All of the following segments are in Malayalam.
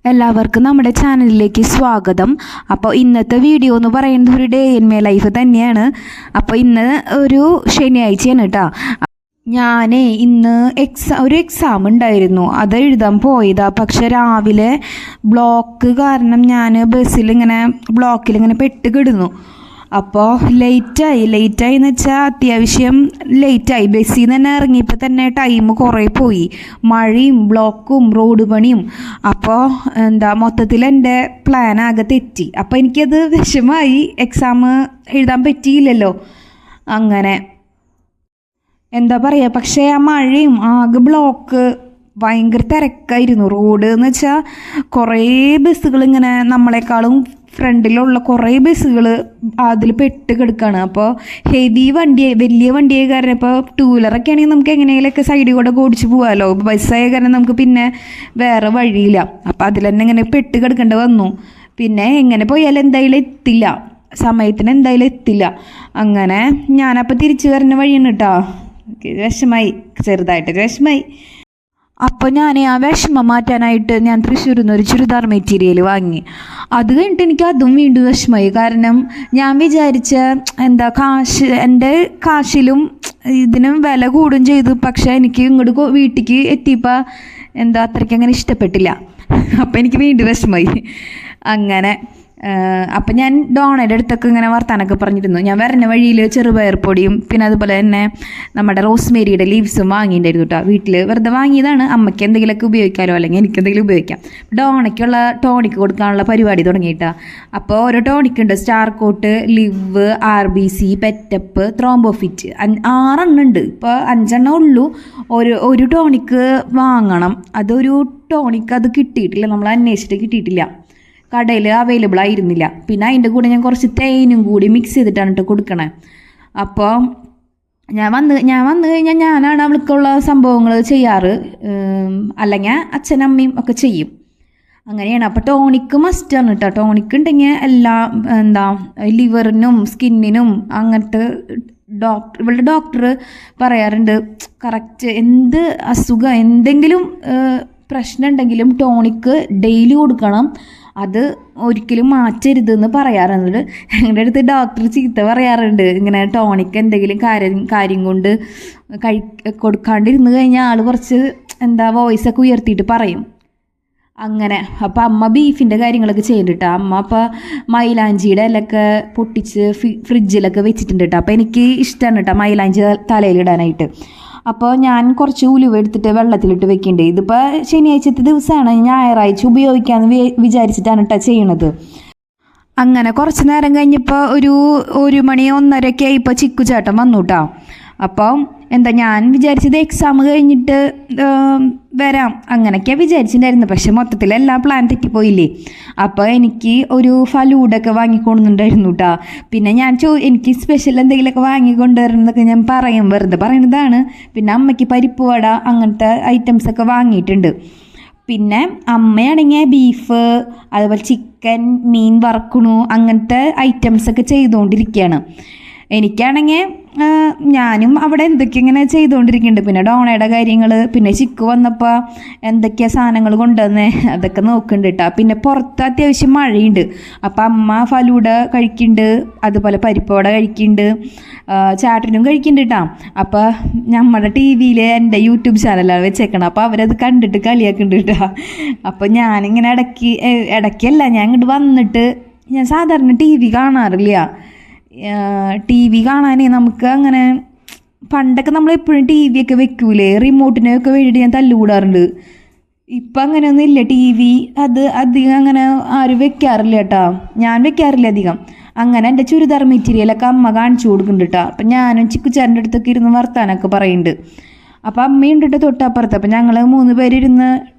എല്ലാവർക്കും നമ്മുടെ ചാനലിലേക്ക് സ്വാഗതം. അപ്പോൾ ഇന്നത്തെ വീഡിയോ എന്ന് പറയുന്നത് ഒരു ഡേ ഇൻ മൈ ലൈഫ് തന്നെയാണ്. അപ്പോൾ ഇന്ന് ഒരു ശനിയാഴ്ചയാണ് കേട്ടോ. ഞാൻ ഇന്ന് ഒരു എക്സാം ഉണ്ടായിരുന്നു, അത് എഴുതാൻ പോയതാണ്. പക്ഷെ രാവിലെ ബ്ലോക്ക് കാരണം ഞാൻ ബ്ലോക്കിലിങ്ങനെ പെട്ട് കിടന്നു. അപ്പോൾ ലേറ്റായി എന്ന് വെച്ചാൽ അത്യാവശ്യം ലേറ്റായി. ബസ്സിൽ നിന്ന് തന്നെ ഇറങ്ങിയപ്പോൾ തന്നെ ടൈം കുറേ പോയി, മഴയും ബ്ലോക്കും റോഡ് പണിയും. അപ്പോൾ മൊത്തത്തിൽ എൻ്റെ പ്ലാൻ ആകെ തെറ്റി. അപ്പോൾ എനിക്കത് വിഷമമായി, എക്സാം എഴുതാൻ പറ്റിയില്ലല്ലോ. അങ്ങനെ എന്താ പറയുക, പക്ഷേ ആ മഴയും ആകെ ബ്ലോക്ക്, ഭയങ്കര തിരക്കായിരുന്നു. റോഡ് എന്ന് വെച്ചാൽ കുറേ ബസ്സുകൾ ഇങ്ങനെ നമ്മളെക്കാളും ഫ്രണ്ടിലുള്ള കുറേ ബസ്സുകൾ അതിൽ പെട്ട് കിടക്കുകയാണ്. അപ്പോൾ വലിയ വണ്ടിയായ കാരണം ഇപ്പോൾ ടൂ വീലറൊക്കെ ആണെങ്കിൽ നമുക്ക് എങ്ങനെയെങ്കിലൊക്കെ സൈഡിൽ കൂടെ ഓടിച്ച് പോകാമല്ലോ. ബസ്സായ കാരണം നമുക്ക് പിന്നെ വേറെ വഴിയില്ല. അപ്പോൾ അതിൽ തന്നെ ഇങ്ങനെ പെട്ട് കിടക്കേണ്ടി വന്നു. പിന്നെ എങ്ങനെ പോയാലും എന്തായാലും എത്തില്ല, സമയത്തിന് എന്തായാലും എത്തില്ല. അങ്ങനെ ഞാനപ്പോൾ തിരിച്ചു വരുന്ന വഴിയാണ് കേട്ടോ. വിഷമായി, ചെറുതായിട്ട് വിഷമായി. അപ്പോൾ ഞാൻ ആ വിഷമം മാറ്റാനായിട്ട് ഞാൻ തൃശ്ശൂരിൽ നിന്ന് ഒരു ചുരിദാർ മെറ്റീരിയൽ വാങ്ങി. അത് കഴിഞ്ഞിട്ട് എനിക്ക് അതും വീണ്ടും വിഷമമായി. കാരണം ഞാൻ വിചാരിച്ച എൻ്റെ കാശിലും ഇതിനും വില കൂടും ചെയ്തു. പക്ഷേ എനിക്ക് ഇങ്ങോട്ട് വീട്ടിലേക്ക് എത്തിയപ്പോൾ അത്രയ്ക്ക് അങ്ങനെ ഇഷ്ടപ്പെട്ടില്ല. അപ്പോൾ എനിക്ക് വീണ്ടും വിഷമമായി. അങ്ങനെ അപ്പം ഞാൻ ഡോണയുടെ അടുത്തൊക്കെ ഇങ്ങനെ വർത്താനൊക്കെ പറഞ്ഞിരുന്നു. ഞാൻ വരുന്ന വഴിയിൽ ചെറുപയർ പൊടിയും പിന്നെ അതുപോലെ തന്നെ നമ്മുടെ റോസ്മേരിയുടെ ലീവ്സും വാങ്ങിയിട്ടുണ്ടായിരുന്നു കേട്ടോ. വീട്ടിൽ വെറുതെ വാങ്ങിയതാണ്. അമ്മയ്ക്ക് എന്തെങ്കിലുമൊക്കെ ഉപയോഗിക്കാമല്ലോ, അല്ലെങ്കിൽ എനിക്ക് എന്തെങ്കിലും ഉപയോഗിക്കാം. ഡോണയ്ക്കുള്ള ടോണിക്ക് കൊടുക്കാനുള്ള പരിപാടി തുടങ്ങിയിട്ടാണ്. അപ്പോൾ ഓരോ ടോണിക്കുണ്ട്: സ്റ്റാർ കോട്ട്, ലിവ്, RBC, പെറ്റപ്പ്, ത്രോംബോഫിറ്റ്, 6 എണ്ണം ഉണ്ട്. ഇപ്പോൾ 5 എണ്ണം ഉള്ളൂ. ഒരു ടോണിക്ക് വാങ്ങണം. അതൊരു ടോണിക്ക് അത് കിട്ടിയിട്ടില്ല, നമ്മൾ അന്വേഷിച്ചിട്ട് കിട്ടിയിട്ടില്ല, കടയിൽ അവൈലബിൾ ആയിരുന്നില്ല. പിന്നെ അതിൻ്റെ കൂടെ ഞാൻ കുറച്ച് തേനും കൂടി മിക്സ് ചെയ്തിട്ടാണ് കേട്ടോ കൊടുക്കണേ. അപ്പോൾ ഞാൻ വന്നു കഴിഞ്ഞാൽ ഞാനാണ് അവൾക്കുള്ള സംഭവങ്ങൾ ചെയ്യാറ്, അല്ലെങ്കിൽ അച്ഛനമ്മയും ഒക്കെ ചെയ്യും. അങ്ങനെയാണ്. അപ്പോൾ ടോണിക്ക് മസ്റ്റാണ് കേട്ടോ. ടോണിക്ക് ഉണ്ടെങ്കിൽ ലിവറിനും സ്കിന്നിനും അങ്ങനത്തെ ഇവളുടെ ഡോക്ടർ പറയാറുണ്ട്, കറക്റ്റ് എന്ത് അസുഖം എന്തെങ്കിലും പ്രശ്നം ഉണ്ടെങ്കിലും ടോണിക്ക് ഡെയിലി കൊടുക്കണം, അത് ഒരിക്കലും മാറ്റരുതെന്ന് പറയാറുണ്ട്. ഞങ്ങളുടെ അടുത്ത് ഡോക്ടർ ചീത്ത പറയാറുണ്ട്, ഇങ്ങനെ ടോണിക്ക് എന്തെങ്കിലും കാര്യം കൊണ്ട് കൊടുക്കാണ്ടിരുന്ന് കഴിഞ്ഞാൽ ആൾ കുറച്ച് വോയിസൊക്കെ ഉയർത്തിയിട്ട് പറയും. അങ്ങനെ അപ്പോൾ അമ്മ ബീഫിൻ്റെ കാര്യങ്ങളൊക്കെ ചെയ്യുന്നുണ്ട് കേട്ടോ. അമ്മ അപ്പോൾ മൈലാഞ്ചിയുടെ ഇലയൊക്കെ പൊട്ടിച്ച് ഫ്രിഡ്ജിലൊക്കെ വെച്ചിട്ടുണ്ട് കേട്ടോ. അപ്പോൾ എനിക്ക് ഇഷ്ടമാണ് കേട്ടോ മൈലാഞ്ചി തലയിലിടാനായിട്ട്. അപ്പോൾ ഞാൻ കുറച്ച് ഉലുവ എടുത്തിട്ട് വെള്ളത്തിലിട്ട് വെക്കേണ്ടത്. ഇതിപ്പോൾ ശനിയാഴ്ചത്തെ ദിവസമാണ്, ഞായറാഴ്ച ഉപയോഗിക്കാമെന്ന് വിചാരിച്ചിട്ടാണ് കേട്ടോ ചെയ്യണത്. അങ്ങനെ കുറച്ച് നേരം കഴിഞ്ഞപ്പോൾ ഒരു 1 മണി 1:30 ആയിപ്പോൾ ചിക്കു ചേട്ടൻ വന്നു കേട്ടോ. അപ്പോൾ ഞാൻ വിചാരിച്ചത് എക്സാം കഴിഞ്ഞിട്ട് വരാം അങ്ങനെയൊക്കെയാണ് വിചാരിച്ചിട്ടുണ്ടായിരുന്നു. പക്ഷെ മൊത്തത്തിൽ എല്ലാ പ്ലാൻ തെറ്റിപ്പോയില്ലേ. അപ്പോൾ എനിക്ക് ഒരു ഫലൂഡൊക്കെ വാങ്ങിക്കൊണ്ടുണ്ടായിരുന്നു കേട്ടോ. പിന്നെ ഞാൻ എനിക്ക് സ്പെഷ്യൽ എന്തെങ്കിലുമൊക്കെ വാങ്ങിക്കൊണ്ടുവരുന്നതൊക്കെ ഞാൻ വെറുതെ പറയുന്നതാണ്. പിന്നെ അമ്മയ്ക്ക് പരിപ്പ് വട അങ്ങനത്തെ ഐറ്റംസൊക്കെ വാങ്ങിയിട്ടുണ്ട്. പിന്നെ അമ്മയാണെങ്കിൽ ബീഫ്, അതുപോലെ ചിക്കൻ, മീൻ വറക്കണു, അങ്ങനത്തെ ഐറ്റംസൊക്കെ ചെയ്തുകൊണ്ടിരിക്കുകയാണ്. എനിക്കാണെങ്കിൽ ഞാനും അവിടെ ഇങ്ങനെ ചെയ്തുകൊണ്ടിരിക്കുന്നുണ്ട്. പിന്നെ ഡോണയുടെ കാര്യങ്ങൾ, പിന്നെ ചിക്കു വന്നപ്പോൾ എന്തൊക്കെയാ സാധനങ്ങൾ കൊണ്ടുവന്നേ അതൊക്കെ നോക്കുന്നുണ്ട് കേട്ടോ. പിന്നെ പുറത്ത് അത്യാവശ്യം മഴയുണ്ട്. അപ്പം അമ്മ ഫലൂഡ കഴിക്കുന്നുണ്ട്, അതുപോലെ പരിപ്പോട കഴിക്കുന്നുണ്ട്, ചാട്ടനും കഴിക്കുന്നുണ്ട് കേട്ടോ. അപ്പോൾ നമ്മുടെ TV-യിൽ എൻ്റെ യൂട്യൂബ് ചാനലാണ് വെച്ചേക്കണം. അപ്പോൾ അവരത് കണ്ടിട്ട് കളിയാക്കുന്നുണ്ട് കേട്ടോ. അപ്പോൾ ഞാനിങ്ങനെ ഇടയ്ക്കല്ല, ഞാൻ ഇങ്ങോട്ട് വന്നിട്ട് ഞാൻ സാധാരണ TV കാണാറില്ല. TV കാണാനേ നമുക്ക് അങ്ങനെ, പണ്ടൊക്കെ നമ്മളെപ്പോഴും TV ഒക്കെ വെക്കൂലേ, റിമോട്ടിനൊക്കെ വേണ്ടിയിട്ട് ഞാൻ തല്ലുകൂടാറുണ്ട്. ഇപ്പം അങ്ങനെയൊന്നും ഇല്ല. TV അത് അധികം അങ്ങനെ ആരും വെക്കാറില്ല കേട്ടോ. ഞാൻ വെക്കാറില്ല അധികം. അങ്ങനെ എൻ്റെ ചുരിദാർ മെറ്റീരിയലൊക്കെ അമ്മ കാണിച്ചു കൊടുക്കുന്നുണ്ട് കേട്ടോ. അപ്പം ഞാനും ചിക്കുച്ചാൻ്റെ അടുത്തൊക്കെ ഇരുന്ന് വർത്താനൊക്കെ പറയുന്നുണ്ട്. അപ്പം അമ്മയുണ്ട് കേട്ടോ തൊട്ടപ്പുറത്ത്. അപ്പം ഞങ്ങൾ 3 പേരിരുന്ന്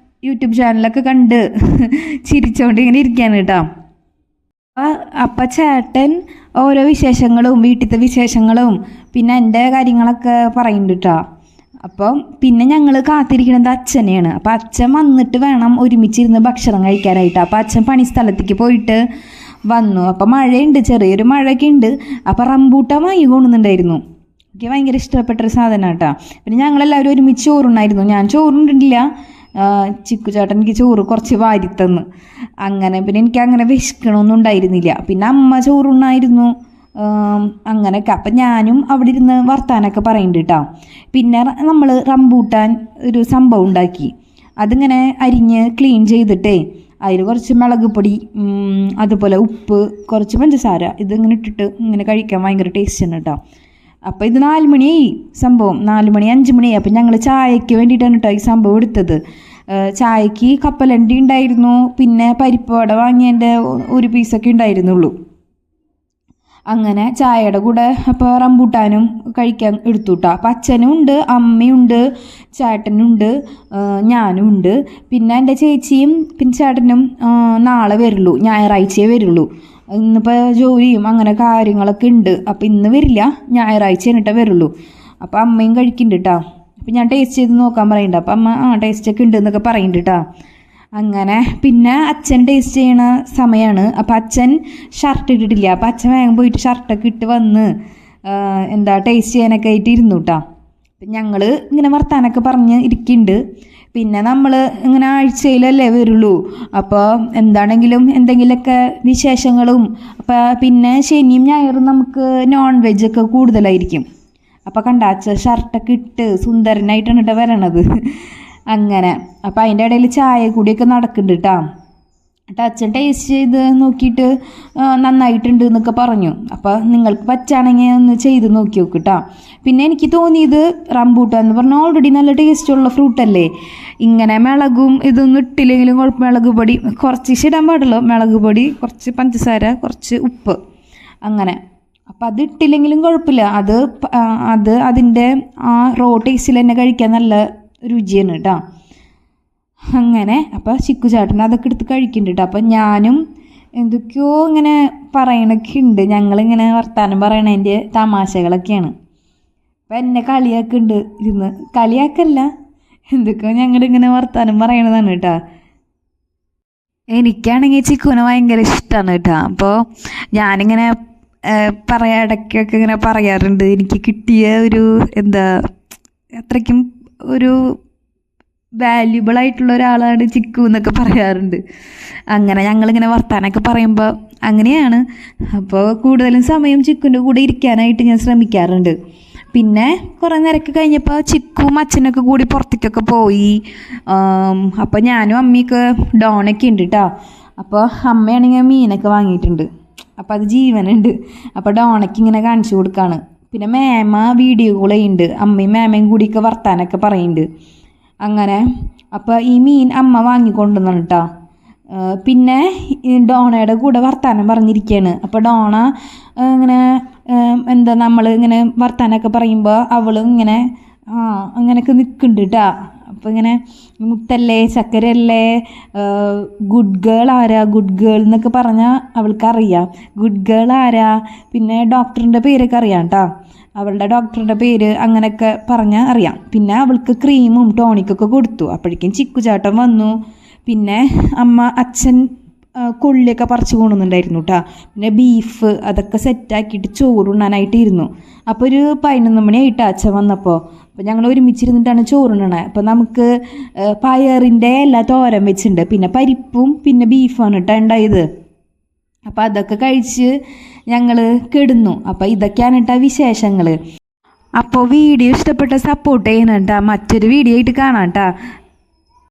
യൂട്യൂബ് ചാനലൊക്കെ കണ്ട് ചിരിച്ചുകൊണ്ട് ഇങ്ങനെ ഇരിക്കുകയാണ് കേട്ടോ. അപ്പം ചേട്ടൻ ഓരോ വിശേഷങ്ങളും, വീട്ടിലത്തെ വിശേഷങ്ങളും പിന്നെ എൻ്റെ കാര്യങ്ങളൊക്കെ പറയുന്നുണ്ട് കേട്ടോ. അപ്പം പിന്നെ ഞങ്ങൾ കാത്തിരിക്കുന്നത് അച്ഛനെയാണ്. അപ്പം അച്ഛൻ വന്നിട്ട് വേണം ഒരുമിച്ചിരുന്ന് ഭക്ഷണം കഴിക്കാനായിട്ട്. അപ്പം അച്ഛൻ പണി സ്ഥലത്തേക്ക് പോയിട്ട് വന്നു. അപ്പം മഴയുണ്ട്, ചെറിയൊരു മഴയൊക്കെ ഉണ്ട്. അപ്പം റംബൂട്ടാൻ വാങ്ങി കൊണ്ടുവന്നിട്ടുണ്ടായിരുന്നു. എനിക്ക് ഭയങ്കര ഇഷ്ടപ്പെട്ടൊരു സാധനം കേട്ടോ. പിന്നെ ഞങ്ങളെല്ലാവരും ഒരുമിച്ച് ചോറുണ്ടായിരുന്നു. ഞാൻ ചോറുണ്ടിട്ടില്ല, ചിക്കുചേട്ടൻ എനിക്ക് ചോറ് കുറച്ച് വാരിത്തന്ന്. അങ്ങനെ പിന്നെ എനിക്ക് അങ്ങനെ വിശക്കണമൊന്നും ഉണ്ടായിരുന്നില്ല. പിന്നെ അമ്മ ചോറുണ്ണായിരുന്നു. അങ്ങനെയൊക്കെ. അപ്പം ഞാനും അവിടെ ഇരുന്ന് വർത്താനൊക്കെ പറയുന്നുണ്ട് കേട്ടോ. പിന്നെ നമ്മൾ റംബൂട്ടാൻ ഒരു സംഭവം ഉണ്ടാക്കി. അതിങ്ങനെ അരിഞ്ഞ് ക്ലീൻ ചെയ്തിട്ടേ അതിൽ കുറച്ച് മുളക് പൊടി, അതുപോലെ ഉപ്പ്, കുറച്ച് പഞ്ചസാര ഇതിങ്ങനെ ഇട്ടിട്ട് ഇങ്ങനെ കഴിക്കാൻ ഭയങ്കര ടേസ്റ്റാണ് കേട്ടോ. അപ്പോൾ ഇത് 4 മണിയായി സംഭവം, 4 മണി 5 മണിയായി. അപ്പം ഞങ്ങൾ ചായയ്ക്ക് വേണ്ടിയിട്ടാണ് കേട്ടോ ഈ സംഭവം എടുത്തത്. ചായക്ക് കപ്പലണ്ടി ഉണ്ടായിരുന്നു, പിന്നെ പരിപ്പ് വട വാങ്ങിയതിൻ്റെ ഒരു പീസൊക്കെ ഉണ്ടായിരുന്നുള്ളൂ. അങ്ങനെ ചായയുടെ കൂടെ അപ്പോൾ റംബൂട്ടാനും കഴിക്കാൻ എടുത്തു കേട്ടോ. അപ്പം അച്ഛനും ഉണ്ട്, അമ്മയുണ്ട്, ചേട്ടനുണ്ട്, ഞാനും ഉണ്ട്. പിന്നെ എൻ്റെ ചേച്ചിയും പിന്നെ ചേട്ടനും നാളെ വരുള്ളൂ, ഞായറാഴ്ചയേ വരുള്ളൂ. ഇന്നിപ്പോൾ ജോലിയും അങ്ങനെ കാര്യങ്ങളൊക്കെ ഉണ്ട്. അപ്പം ഇന്ന് വരില്ല, ഞായറാഴ്ച എന്നിട്ടേ വരുള്ളൂ. അപ്പം അമ്മയും കഴിക്കുന്നുണ്ട് കേട്ടോ. അപ്പം ഞാൻ ടേസ്റ്റ് ചെയ്ത് നോക്കാൻ പറയുന്നുണ്ട്. അപ്പം അമ്മ ടേസ്റ്റൊക്കെ ഉണ്ട് എന്നൊക്കെ പറയുന്നുണ്ട് കേട്ടോ. അങ്ങനെ പിന്നെ അച്ഛൻ ടേസ്റ്റ് ചെയ്യണ സമയമാണ്. അപ്പം അച്ഛൻ ഷർട്ട് ഇട്ടിട്ടില്ല. അപ്പം അച്ഛൻ വേഗം പോയിട്ട് ഷർട്ടൊക്കെ ഇട്ട് വന്ന് ടേസ്റ്റ് ചെയ്യാനൊക്കെ ആയിട്ട് ഇരുന്നു കേട്ടോ. അപ്പം ഞങ്ങൾ ഇങ്ങനെ വർത്താനൊക്കെ പറഞ്ഞ് ഇരിക്കുന്നുണ്ട്. പിന്നെ നമ്മൾ ഇങ്ങനെ ആഴ്ചയിലല്ലേ വരുള്ളൂ. അപ്പോൾ എന്തെങ്കിലുമൊക്കെ വിശേഷങ്ങളും. അപ്പോൾ പിന്നെ ശനിയും ഞായറും നമുക്ക് നോൺ വെജൊക്കെ കൂടുതലായിരിക്കും. അപ്പോൾ അച്ഛൻ ഷർട്ടൊക്കെ ഇട്ട് സുന്ദരനായിട്ടാണ് കേട്ടോ വരണത്. അങ്ങനെ അപ്പം അതിൻ്റെ ഇടയിൽ ചായ കൂടിയൊക്കെ നടക്കുന്നുണ്ട് കേട്ടോ. അച്ഛൻ ടേസ്റ്റ് ചെയ്ത് നോക്കിയിട്ട് നന്നായിട്ടുണ്ട് എന്നൊക്കെ പറഞ്ഞു. അപ്പോൾ നിങ്ങൾക്ക് പറ്റുകയാണെങ്കിൽ ഒന്ന് ചെയ്ത് നോക്കി നോക്ക് കേട്ടോ. പിന്നെ എനിക്ക് തോന്നിയത് റംബൂട്ടാൻ എന്ന് പറഞ്ഞാൽ ഓൾറെഡി നല്ല ടേസ്റ്റുള്ള ഫ്രൂട്ടല്ലേ. ഇങ്ങനെ മുളകും ഇതൊന്നും ഇട്ടില്ലെങ്കിലും കുഴപ്പം, മുളക് പൊടി കുറച്ച് ഇടാൻ പാടുള്ളൂ, മുളക് പൊടി, കുറച്ച് പഞ്ചസാര, കുറച്ച് ഉപ്പ്, അങ്ങനെ. അപ്പം അത് ഇട്ടില്ലെങ്കിലും കുഴപ്പമില്ല. അത് അതിൻ്റെ ആ റോ ടേസ്റ്റിൽ തന്നെ കഴിക്കാൻ നല്ല രുചിയാണ് കേട്ടോ. അങ്ങനെ അപ്പം ചിക്കുചേട്ടൻ അതൊക്കെ എടുത്ത് കഴിക്കുന്നുണ്ട് കേട്ടോ. അപ്പം ഞാനും എന്തൊക്കെയോ ഇങ്ങനെ പറയണൊക്കെ ഉണ്ട്. ഞങ്ങളിങ്ങനെ വർത്താനം പറയണതിൻ്റെ തമാശകളൊക്കെയാണ്. അപ്പം എന്നെ കളിയാക്കുന്നുണ്ട് ഇരുന്ന്. കളിയാക്കല്ല, എന്തൊക്കെയോ ഞങ്ങളിങ്ങനെ വർത്താനം പറയണതാണ് കേട്ടോ. എനിക്കാണെങ്കിൽ ചിക്കുവിനെ ഭയങ്കര ഇഷ്ടമാണ് കേട്ടോ. അപ്പോൾ ഞാനിങ്ങനെ ഇടയ്ക്കൊക്കെ ഇങ്ങനെ പറയാറുണ്ട്, എനിക്ക് കിട്ടിയ ഒരു അത്രയ്ക്കും ഒരു വാല്യുബിൾ ആയിട്ടുള്ള ഒരാളാണ് ചിക്കു എന്നൊക്കെ പറയാറുണ്ട്. അങ്ങനെ ഞങ്ങളിങ്ങനെ വർത്താനൊക്കെ പറയുമ്പോൾ അങ്ങനെയാണ്. അപ്പോൾ കൂടുതലും സമയം ചിക്കുൻ്റെ കൂടെ ഇരിക്കാനായിട്ട് ഞാൻ ശ്രമിക്കാറുണ്ട്. പിന്നെ കുറേ നേരമൊക്കെ കഴിഞ്ഞപ്പോൾ ചിക്കും അച്ഛനൊക്കെ കൂടി പുറത്തേക്കൊക്കെ പോയി. അപ്പോൾ ഞാനും അമ്മയൊക്കെ ഡോണൊക്കെ ഉണ്ട് കേട്ടോ. അപ്പോൾ അമ്മയാണെങ്കിൽ മീനൊക്കെ വാങ്ങിയിട്ടുണ്ട്. അപ്പോൾ അത് ജീവനുണ്ട്. അപ്പോൾ ഡോണയ്ക്ക് ഇങ്ങനെ കാണിച്ചു കൊടുക്കുകയാണ്. പിന്നെ മേമ വീഡിയോ കോൾ ചെയ്യുന്നുണ്ട്. അമ്മയും മേമയും കൂടിയൊക്കെ വർത്താനൊക്കെ പറയുന്നുണ്ട്. അങ്ങനെ അപ്പോൾ ഈ മീൻ അമ്മ വാങ്ങിക്കൊണ്ടുവന്നാണ് കേട്ടോ. പിന്നെ ഡോണയുടെ കൂടെ വർത്താനം പറഞ്ഞിരിക്കുകയാണ്. അപ്പോൾ ഡോണ ഇങ്ങനെ നമ്മൾ ഇങ്ങനെ വർത്താനമൊക്കെ പറയുമ്പോൾ അവൾ ഇങ്ങനെ അങ്ങനെയൊക്കെ നിൽക്കുന്നുണ്ട് കേട്ടോ. അപ്പോൾ ഇങ്ങനെ മുത്തല്ലേ, ചക്കരല്ലേ, ഗുഡ് ഗേൾ ആരാ, ഗുഡ് ഗേൾ എന്നൊക്കെ പറഞ്ഞാൽ അവൾക്കറിയാം. ഗുഡ് ഗേൾ ആരാ, പിന്നെ ഡോക്ടറിൻ്റെ പേരൊക്കെ അറിയാം കേട്ടോ. അവളുടെ ഡോക്ടറുടെ പേര് അങ്ങനെയൊക്കെ പറഞ്ഞാൽ അറിയാം. പിന്നെ അവൾക്ക് ക്രീമും ടോണിക്കൊക്കെ കൊടുത്തു. അപ്പോഴേക്കും ചിക്കുചാട്ടൻ വന്നു. പിന്നെ അച്ഛൻ കൊള്ളിയൊക്കെ പറിച്ചു കൊണ്ടുവന്നിട്ടുണ്ടായിരുന്നു കേട്ടോ. പിന്നെ ബീഫ് അതൊക്കെ സെറ്റാക്കിയിട്ട് ചോറുണ്ണാനായിട്ട് ഇരുന്നു. അപ്പോൾ ഒരു 11 മണിയായിട്ടാണ് അച്ഛൻ വന്നപ്പോൾ. അപ്പോൾ ഞങ്ങൾ ഒരുമിച്ചിരുന്നിട്ടാണ് ചോറുണ്ണണത്. അപ്പോൾ നമുക്ക് പയറിൻ്റെ എല്ലാ തോരൻ വെച്ചിട്ടുണ്ട്, പിന്നെ പരിപ്പും പിന്നെ ബീഫാണ് കേട്ടോ ഉണ്ടായത്. അപ്പോൾ അതൊക്കെ കഴിച്ച് ഞങ്ങൾ കിടന്നു. അപ്പോൾ ഇതൊക്കെയാണ് കേട്ടോ വിശേഷങ്ങൾ. അപ്പോൾ വീഡിയോ ഇഷ്ടപ്പെട്ട സപ്പോർട്ട് ചെയ്യണം കേട്ടോ. മറ്റൊരു വീഡിയോ ആയിട്ട് കാണാം കേട്ടോ.